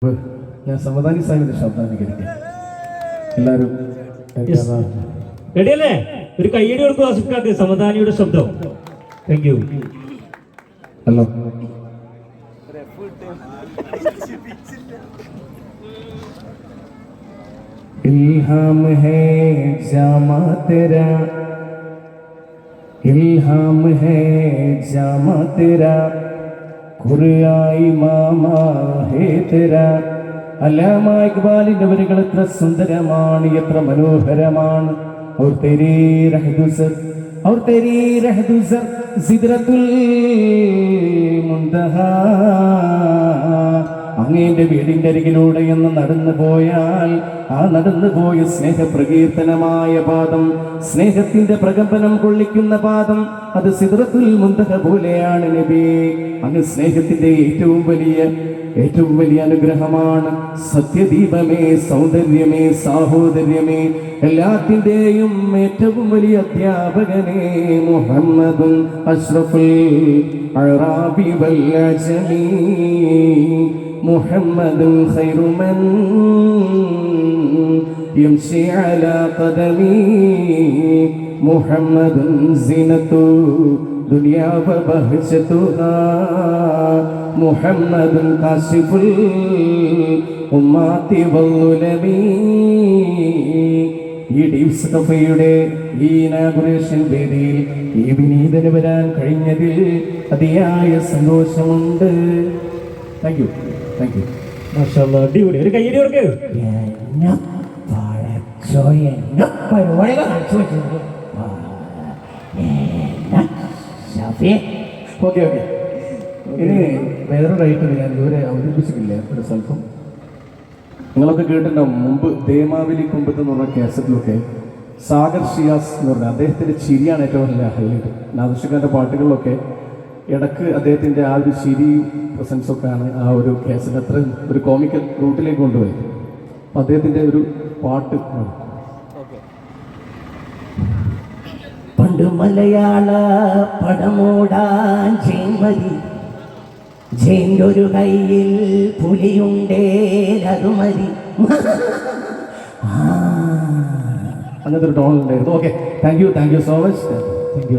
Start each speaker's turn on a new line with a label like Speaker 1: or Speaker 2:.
Speaker 1: ഞാൻ സമദാനി സാഹിബിന്റെ ശബ്ദം അനുകരിക്കാം. എല്ലാവരും
Speaker 2: റെഡിയല്ലേ? ഒരു കയ്യടി കൊടുക്കും ആസിഫ്ക്കാക്ക്, സമദാനിയുടെ ശബ്ദം. Thank you.
Speaker 1: ഹലോ, ഇൽഹാം ഹേ ജാമാ തെരാ, ഇൽഹാം ഹേ ജാമാ തെരാ, ഖുർആൻ മാമാ ഹേ തെരാ. അല്ലാമ ഇഖ്ബാലിന്റെ വരികൾ എത്ര സുന്ദരമാണ്, എത്ര മനോഹരമാണ്. और तेरी रहदुसर, और तेरी रहदुसर സിദ്റത്തുൽ മുൻതഹ. അങ്ങയുടെ വീടിന്റെ അരികിലൂടെ എന്ന് നടന്നു പോയാൽ ആ നടന്നുപോയ സ്നേഹപ്രകീർത്തനമായ പാദം, സ്നേഹത്തിന്റെ പ്രകമ്പനം കൊള്ളിക്കുന്ന പാദം, അത് സിദ്റത്തുൽ മുൻതഹ പോലെയാണ് നബി. അങ്ങ് സ്നേഹത്തിന്റെ ഏറ്റവും വലിയ അനുഗ്രഹമാണ്. സത്യദീപമേ, സൗന്ദര്യമേ, സാഹോദര്യമേ, എല്ലാത്തിൻ്റെയും ഏറ്റവും വലിയ അധ്യാപകനേ മുഹമ്മദുൻ അഷ്റഫുൽ അറാബി വൽ അജമി, മുഹമ്മദുൻ ഖൈറു മൻ യംശി അലാ ഖദമി, മുഹമ്മദുൻ സിനത്തു ദുനിയാ വ ബഹ്ജതുഹാ, മുഹമ്മദുൻ കാശിഫുൽ ഉമ്മാതി വൽഉലമി. ഈ ഡീപ്സ് കഫയുടെ ഈ ഇനാഗുറേഷൻ വേദിയിൽ ഈ വിനീതന് വരാൻ കഴിഞ്ഞതിൽ അതിയായ സന്തോഷമുണ്ട്. Thank you, thank you.
Speaker 2: മാഷാഅല്ലാഹ്, അടിപൊളി. ഒരു കയ്യടി കൊടുക്ക്.
Speaker 1: Okay okay. ഇനി വേറൊരായിട്ട് ഞാൻ ഇതുവരെ അവതരിപ്പിച്ചിട്ടില്ല ഒരു സ്ഥലത്തും. നിങ്ങളൊക്കെ കേട്ടിട്ടുണ്ടാവും മുമ്പ് ദേമാവലി കുമ്പത്ത് എന്ന് പറഞ്ഞ കാസറ്റിലൊക്കെ സാഗർ ഷിയാസ് എന്ന് പറഞ്ഞാൽ അദ്ദേഹത്തിൻ്റെ ചിരിയാണ് ഏറ്റവും വലിയ ഹൈലൈറ്റ്. നാദർഷക്കാരുടെ പാട്ടുകളിലൊക്കെ ഇടക്ക് അദ്ദേഹത്തിൻ്റെ ആ ഒരു ചിരി പ്രസൻസൊക്കെയാണ് ആ ഒരു കാസറ്റ് അത്ര ഒരു കോമിക്കൽ റൂട്ടിലേക്ക് കൊണ്ടുപോയത്. അപ്പം അദ്ദേഹത്തിൻ്റെ ഒരു പാട്ട്
Speaker 3: പണ്ട് മലയാള പടമോടാൻ ജൈൻമതി, ജൈൻ്റെ ഒരു കയ്യിൽ പുലിയുണ്ടേ അതുമതി.
Speaker 1: അങ്ങനത്തെ ഒരു ടോൺ ഉണ്ടായിരുന്നു. Okay, thank you so much. Thank you.